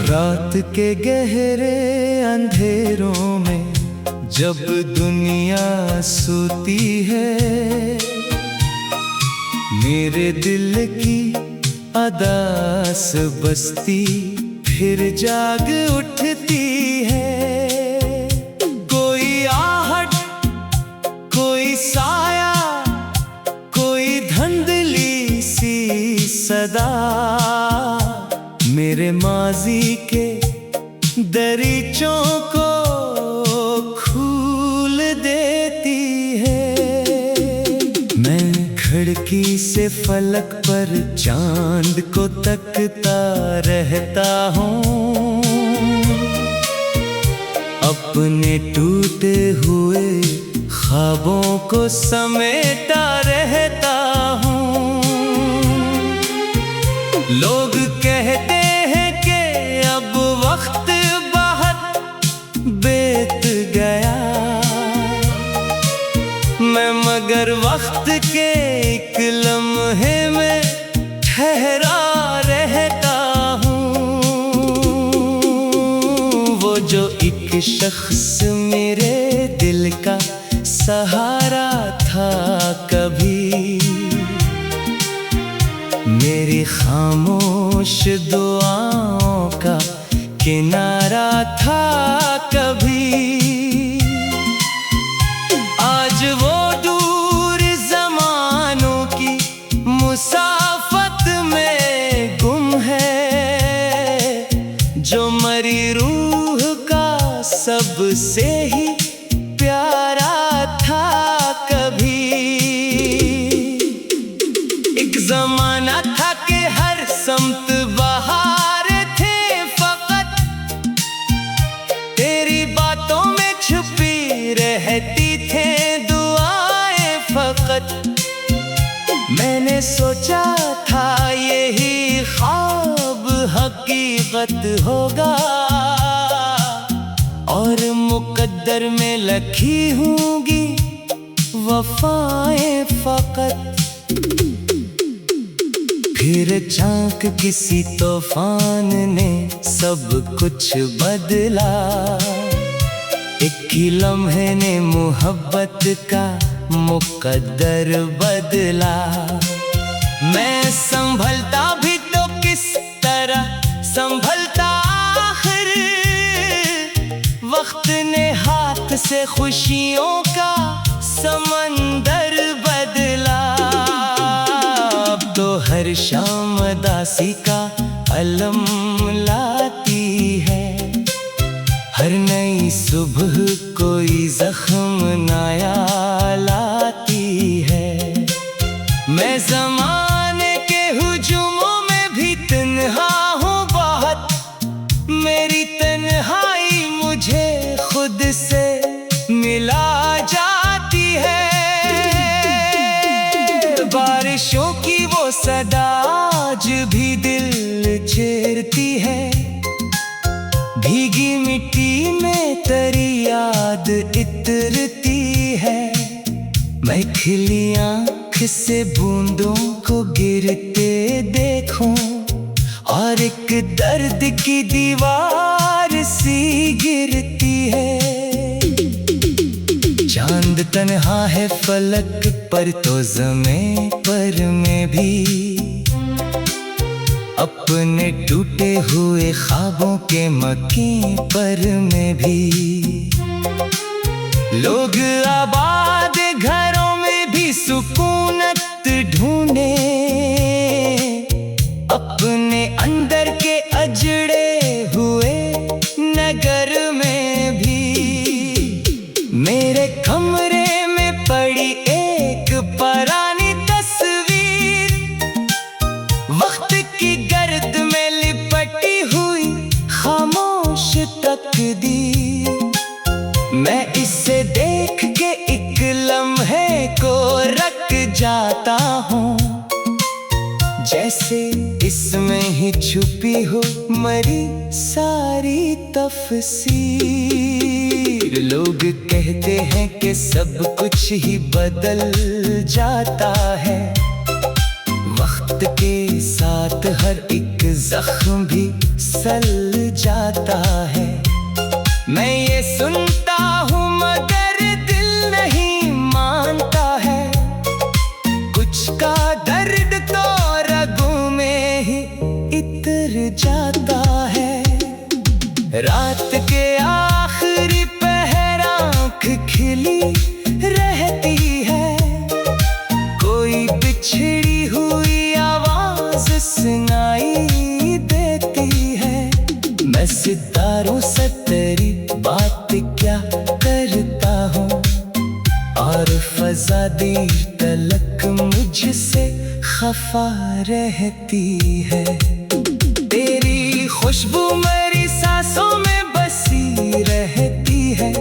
रात के गहरे अंधेरों में जब दुनिया सोती है, मेरे दिल की अदास बस्ती फिर जाग उठती है। कोई आहट, कोई साया, कोई धुंधली सी सदा मेरे माजी के दरीचों को खोल देती है। मैं खिड़की से फलक पर चांद को तकता रहता हूँ, अपने टूटे हुए ख्वाबों को समेटा रहता हूँ। लोग कहते हैं कि अब वक्त बहुत बीत गया, मैं मगर वक्त के एक लम्हे में ठहरा रहता हूँ। वो जो एक शख्स मेरे दिल का सहारा था कभी, मेरी खामोश दुआओं का किनारा था कभी, आज वो दूर ज़मानों की मुसाफत में गुम है। जो मरी रूह का सबसे ही प्यारा था कभी। एक ज़माना था कि हर सम्त बहार थे, फकत तेरी बातों में छुपी रहती थे दुआएं फकत। मैंने सोचा था यही ख्वाब हकीकत होगा, और मुकद्दर में लिखी होंगी वफाएं फकत। फिर अचानक किसी तूफान ने सब कुछ बदला, एक ही लम्हे ने मोहब्बत का मुकद्दर बदला। मैं संभलता भी तो किस तरह संभलता, आखिर वक्त ने हाथ से खुशियों का समंदर बदला। अब तो हर शाम दासी का अलम लाती है, हर नई सुबह कोई जख्म नया लाती है। मैं ज़माने के हुजूमों में भी तन्हा हूँ बहुत, मेरी तन्हाई मुझे खुद से मिला जाती है। बारिशों की वो सदा आज भी दिल छेड़ती है, भीगी मिट्टी में तेरी याद इतरती है। मैं खिली आँख से बूंदों को गिरते देखूं, और एक दर्द की दीवार सी गिरती है। चांद तन्हा है फलक पर तो ज़मीं पर मैं भी अपने टूटे हुए ख्वाबों के मकीन पर मैं भी। लोग आबाद घरों में भी सुकूनत ढूंढे, अपने अंदर के अजड़े हुए नगर में भी। मेरे कमरे में पड़ी एक पुरानी तस्वीर, वक्त की गर्द में लिपटी हुई खामोश तकदीर। मैं इसे देख के एक लम्हे को रख जाता हूँ, जैसे इसमें ही छुपी हो मरी सारी तफसीर। लोग कहते हैं कि सब कुछ ही बदल जाता है वक्त के साथ हर एक जख्म भी सल जाता है। मैं ये सुनता हूँ मगर दिल नहीं मानता है। कुछ का दर्द तो रगों में ही इतर जाता है। रात के आखिरी पहर आँख खिली रहती है। कोई बिछड़ी हुई आवाज सुनाई देती है। मैं सितारों से तेरी बात क्या करता हूँ और फजा देर तलक मुझसे खफा रहती है। तेरी खुशबू मेरी सांसों में बसी रहती है।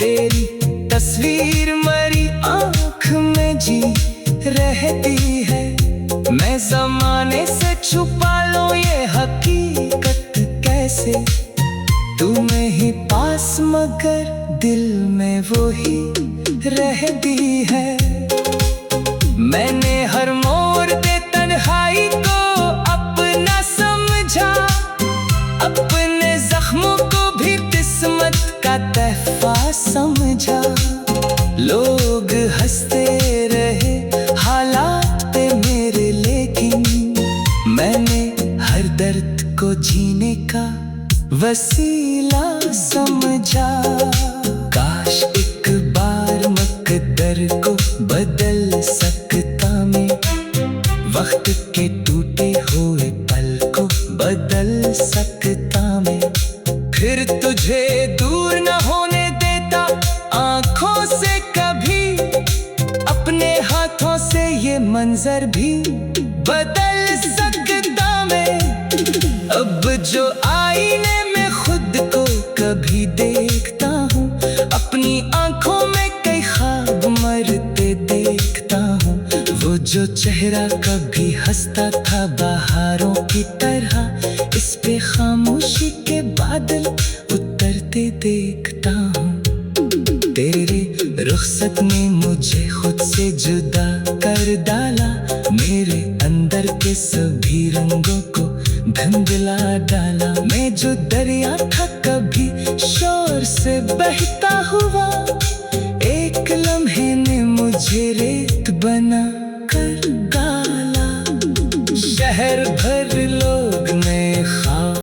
तेरी तस्वीर मेरी आँख में जी रहती है। मैं ज़माने से छुपा लूं ये हकीकत कैसे, तुम्हें ही पास मगर दिल में वो ही रहती है। मैंने हर मोड़ पे तन्हाई को अपना समझा। अपने जख्मों को भी किस्मत का तहफा समझा। लोग हंसते रहे हालात पे मेरे, लेकिन मैंने हर दर्द को जीने का वसीला समझा। काश एक बार मकदर को बदल सकता मैं, वक्त के टूटे हुए पल को बदल सकता मैं। फिर तुझे दूर न होने देता आँखों से कभी, अपने हाथों से ये मंजर भी बदल सकता मैं। अब जो आईने में खुद को कभी देखता हूँ, अपनी आँखों में कई ख्वाब मरते देखता हूँ। वो जो चेहरा कभी हंसता था बहारों की तरह, इस पे खामोशी के बादल उतरते देखता हूँ। तेरे रुखसत ने मुझे खुद से जुदा कर डाला। मेरे अंदर के सभी रंगों को धुंधला डाला। मैं जो दरिया था कभी शोर से बहता हुआ, एक लम्हे ने मुझे रेत बना कर डाला। शहर भर लोग नए ख्वाब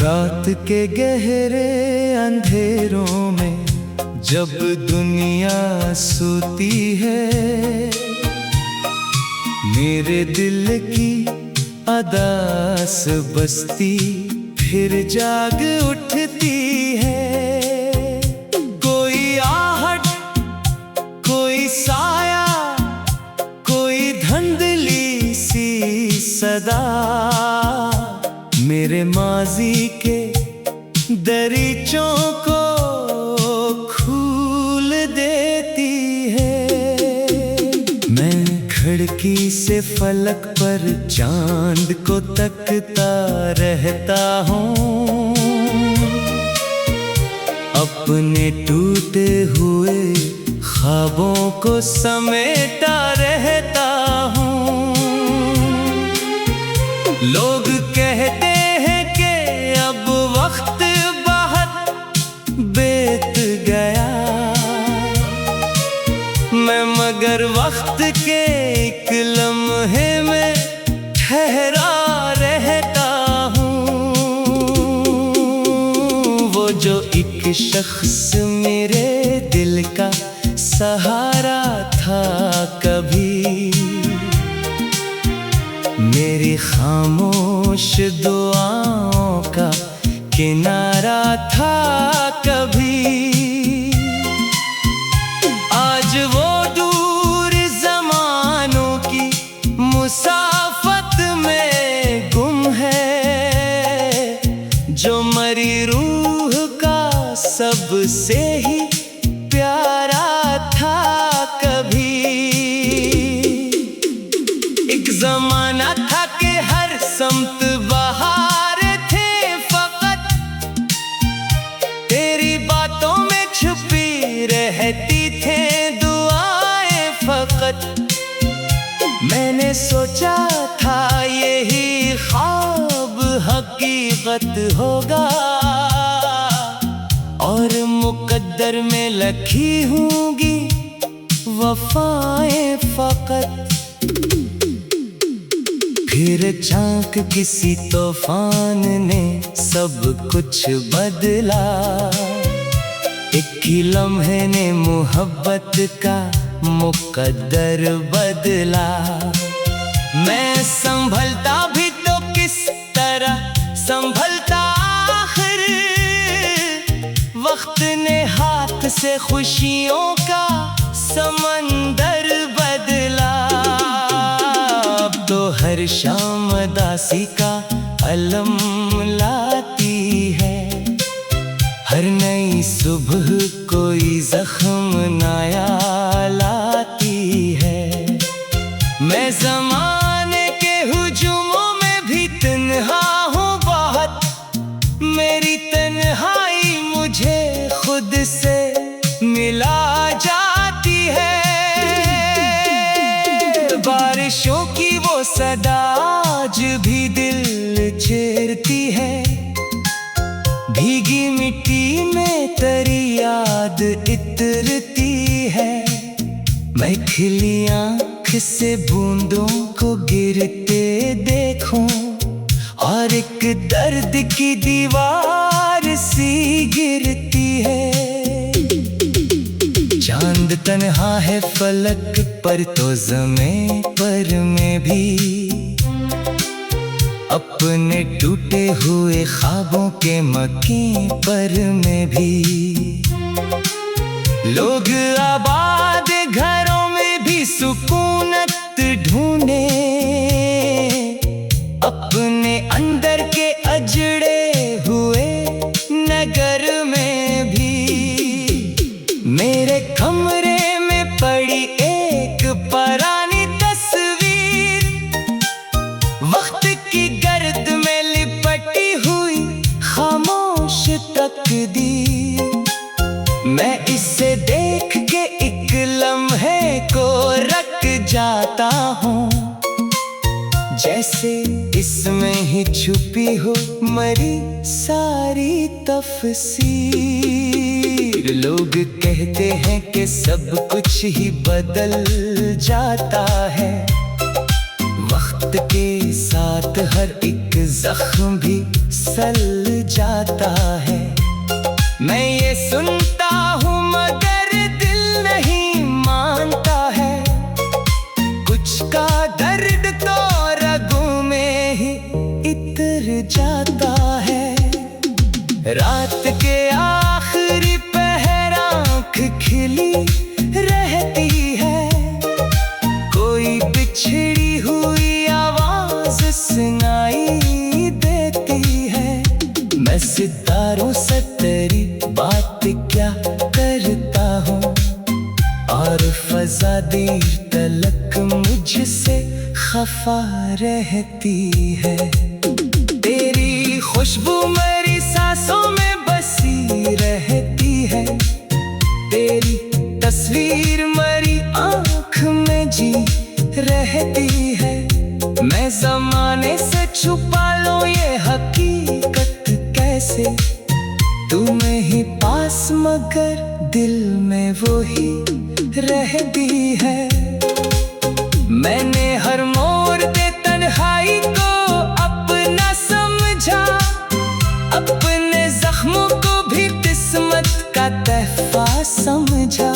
रात के गहरे अंधेरों में जब दुनिया सोती है, मेरे दिल की अदास बस्ती फिर जाग उठती है। कोई आहट, कोई साया, कोई धुंधली सी सदा मेरे माजी के दरीचों को खोल देती है। मैं खिड़की से फलक पर चांद को तकता रहता हूँ। अपने टूटे हुए ख्वाबों को समेटा रहता हूँ। लोग कहते हैं कि अब वक्त बहुत बीत गया, मैं मगर वक्त के एक लम्हे में ठहरा रहता हूँ। वो जो एक शख्स मेरे दिल का सहारा था कभी, मेरी खामोश दुआओं का किनारा था कभी। आज वो दूर ज़मानों की मुसाफत में गुम है, जो मरी रूह का सबसे ही प्यारा था कभी। एक ज़माना था कि हर हकीकत होगा और मुकद्दर में लिखी होंगी वफाएं फकत। फिर अचानक किसी तूफान ने सब कुछ बदला, एक ही लम्हे ने मोहब्बत का मुकद्दर बदला। मैं संभलता भी तो किस तरह संभलता, आखिर वक्त ने हाथ से खुशियों का समंदर बदला। अब तो हर शाम दासी का अलम लाती है, हर नई सुबह कोई जख्म नया लाती है। मैं ज़माने के हुजूमों में भी तन्हा हूँ बहुत, मेरी तन्हाई मुझे खुद से मिला जाती है। बारिशों की वो सदा आज भी दिल छेड़ती है, भीगी मिट्टी में तेरी याद इतरती है। मैं खिली आँख से बूंदों को गिरते देखूं और एक दर्द की दीवार सी गिरती है। चांद तन्हा है फलक पर तो ज़मीं पर में भी, अपने टूटे हुए ख्वाबों के मकीन पर में भी। लोग आबाद घरों में भी सुकूनत ढूंढे, अपने अंदर के अजड़े हुए नगर में भी। मेरे कमरे में पड़ी एक पुरानी तस्वीर, वक्त की गर्द में लिपटी हुई खामोश तकदीर। मैं इसे देख के एक लम्हे को रख जाता हूँ, जैसे इसमें ही छुपी हो मरी सारी तफसीर। लोग कहते हैं कि सब कुछ ही बदल जाता है, वक्त के साथ हर एक जख्म भी सल जाता है। मैं ये सुनता हूँ मगर दिल नहीं मानता है, कुछ का दर्द तो रगों में ही इतर जाता है। रात के आखिरी पहर आँख खिली रहती है, कोई बिछड़ी हुई आवाज सुनाई देती है। मैं सितारों से तेरी बात क्या करता हूँ और फज़ा देर तलक मुझसे खफा रहती है। तेरी खुशबू मेरी सांसों में बसी रहती है, तेरी तस्वीर मेरी आँख में जी रहती है। मैं ज़माने से छुपा लूं ये हकीकत कैसे, तुम्हें ही पास मगर दिल में वो ही रहती है। मैंने हर मोड़ पे तन्हाई को अपना समझा, अपने जख्मों को भी किस्मत का तहफा समझा।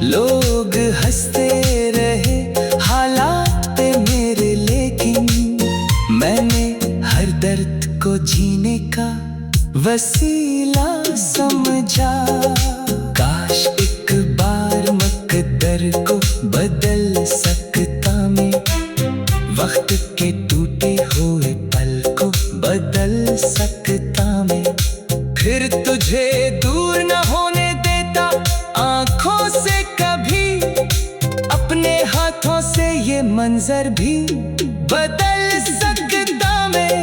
लोग हंसते रहे हालात पे मेरे, लेकिन मैंने हर दर्द को जीने का वसीला समझा। काश एक बार मुकद्दर को बदल सकता मैं, वक्त के टूटे हुए पल को बदल सकता मैं। फिर तुझे दूर न होने देता आँखों से कभी, अपने हाथों से ये मंजर भी बदल सकता मैं।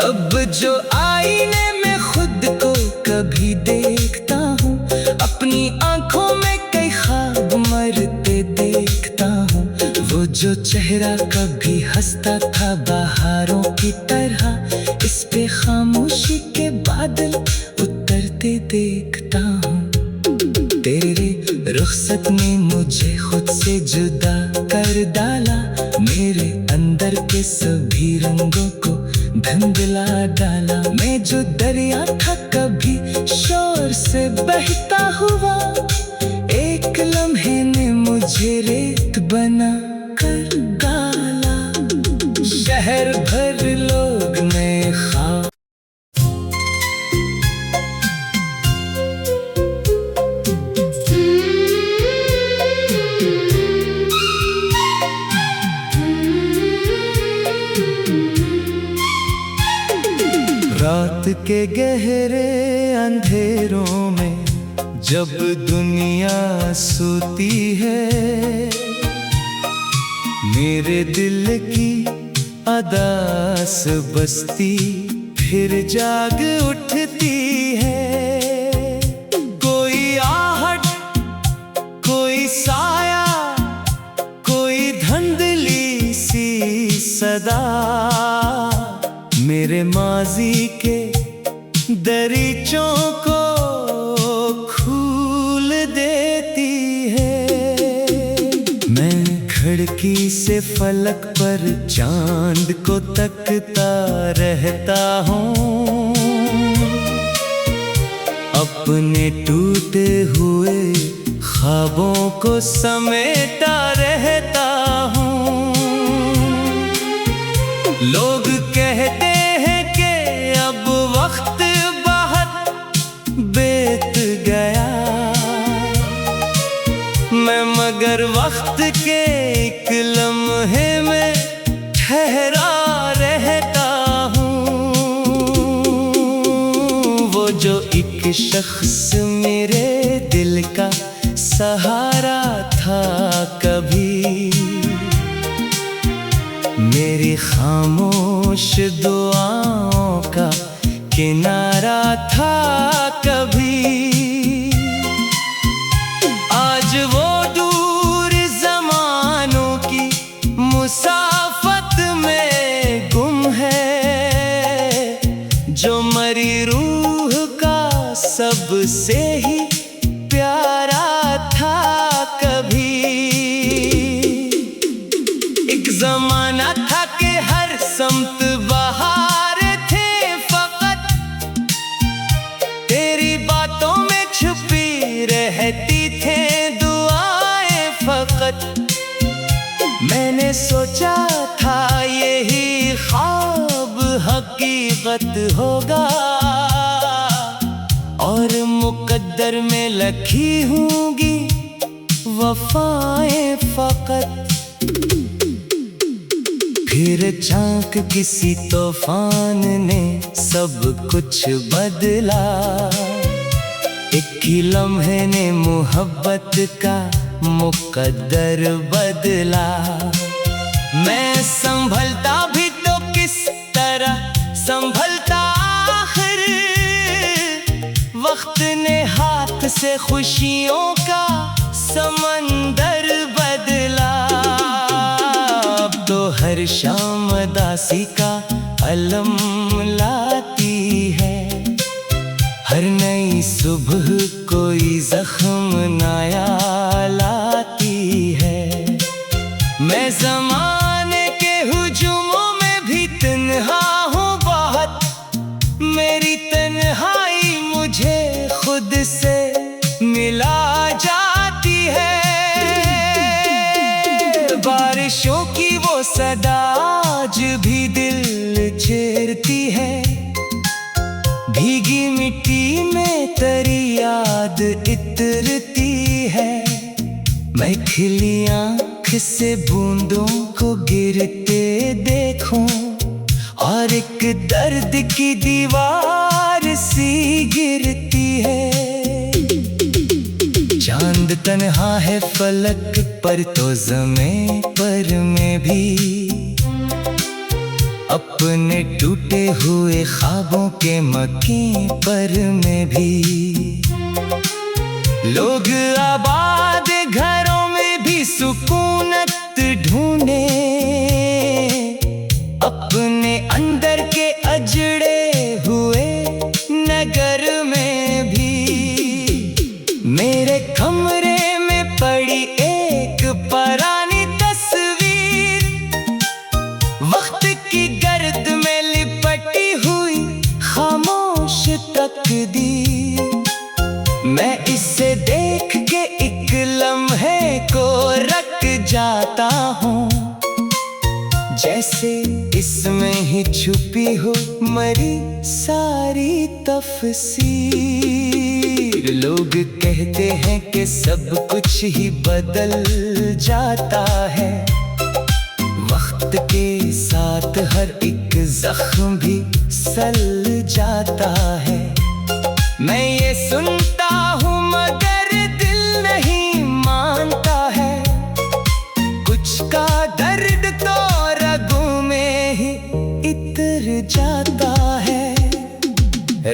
अब जो आईने में खुद को कभी देखता हूँ, अपनी आंखों में कई ख्वाब मरते देखता हूँ। वो जो चेहरा कभी हंसता था बहारों की तरह, इस पे खुशी के बादल उतरते देखता हूँ। तेरे रुखसत ने मुझे खुद से जुदा कर डाला, मेरे अंदर के सभी रंगों को धुंधला डाला। मैं जो दरिया था कभी शोर से बहता हुआ, एक लम्हे ने मुझे रेत बना कर डाला। शहर भर लोग मैं ख्वाब रात के गहरे अंधेरों में जब दुनिया सोती है, मेरे दिल की अदास बस्ती फिर जाग उठती है। कोई आहट, कोई साया, कोई धुंधली सी सदा मेरे माजी के दरीचों को खोल देती है। मैं खिड़की से फलक पर चांद को तकता रहता हूँ, अपने टूटे हुए ख्वाबों को समेटा रहता हूँ। लोग कहते हैं कि अब वक्त बहुत बीत गया, मैं मगर वक्त के एक लम्हे में ठहरा रहता हूँ। वो जो एक शख्स मेरे दिल का सहारा था कभी, मेरी खामोश दुआओं का किनारा था कभी, आज वो दूर ज़मानों की मुसाफत में गुम है। जो मरी रूह का सबसे ही प्यारा था कभी। एक ज़माना था कि हर समत बहार थे फकत, तेरी बातों में छुपी रहती थे दुआएं फकत। मैंने सोचा था यही ख्वाब हकीकत होगा, और मुकद्दर में लिखी होंगी वफाएं फकत। फिर अचानक किसी तूफान ने सब कुछ बदला, एक ही लम्हे ने मोहब्बत का मुकद्दर बदला। मैं संभलता भी तो किस तरह संभलता, आखिर वक्त ने हाथ से खुशियों का समंदर बदला। अब तो हर शाम दासी का अलम लाती है, हर नई सुबह कोई जख्म नया लाती है। मैं ज़माने के हुजूमों में भी तन्हा हूँ बहुत, मेरी तन्हाई मुझे खुद से मिला जाती है। बारिशों की वो सदा आज भी दिल छेड़ती है, भीगी मिट्टी में तेरी याद इतरती है। मैं खिली आँख से बूंदों को गिरते देखूं, और एक दर्द की दीवार सी गिरती है। चांद तन्हा है फलक पर तो ज़मीं पर मैं भी, अपने टूटे हुए ख्वाबों के मकीन पर मैं भी। लोग आबाद घरों में भी सुकूनत ढूंढे, अपने अंदर के अजड़े हुए खामोश तकदीर। मैं इसे देख के एक लम्हे को रख जाता हूँ, जैसे इसमें ही छुपी हो मरी सारी तफसीर। लोग कहते हैं कि सब कुछ ही बदल जाता है, वक्त के साथ हर एक जख्म भी सल जाता है। मैं ये सुनता हूँ मगर दिल नहीं मानता है, कुछ का दर्द तो रगों में ही इतर जाता है।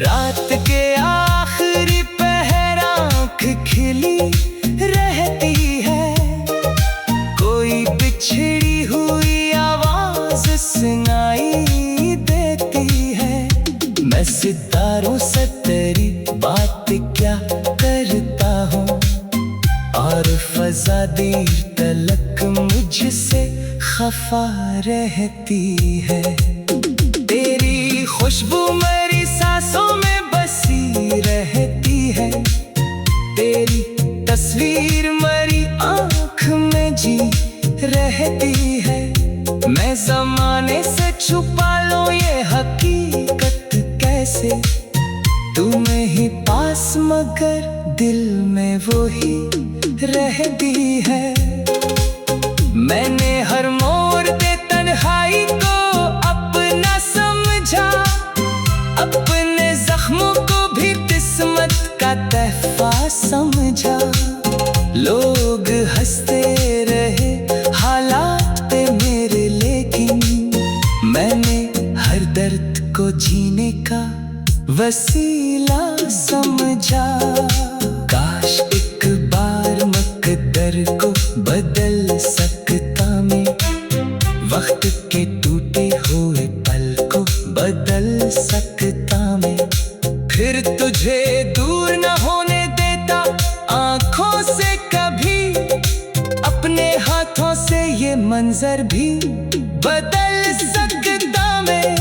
रात के आखिरी पहर आँख खिली रहती है, कोई बिछड़ी हुई आवाज सुनाई देती है। मैं सितारों से तेरी बात क्या करता हूँ, और फजा देर तलक मुझसे खफा रहती है। तेरी खुशबू मेरी सांसों में बसी रहती है, तेरी तस्वीर मेरी आँख में जी रहती है। मैं ज़माने से छुपा लूं ये हकीकत कैसे, तुम्हें ही पास मगर दिल में वो ही रहती है। मैंने हर मोड़ पे तन्हाई को अपना समझा, अपने जख्मों को भी किस्मत का तहफा समझा। लोग हंसते रहे हालात पे मेरे, लेकिन मैंने हर दर्द को जीने का वसीला समझा। काश एक बार मकदर को बदल सकता मैं, वक्त के टूटे हुए पल को बदल सकता मैं। फिर तुझे दूर न होने देता आँखों से कभी, अपने हाथों से ये मंजर भी बदल सकता मैं।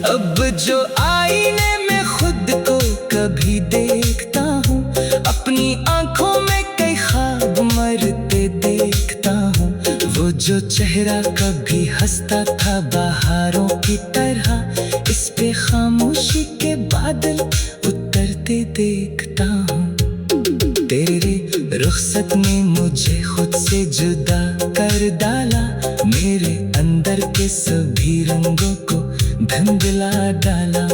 अब जो आईने में खुद को कभी देखता हूँ, अपनी आँखों में कई ख्वाब मरते देखता हूँ। वो जो चेहरा कभी हंसता था बहारों की तरह, इस पे खामोशी के बादल उतरते देखता हूँ। तेरे रुखसत ने मुझे खुद से जुदा कर डाला, मेरे अंदर के सभी रंगों को धुंधला डाला।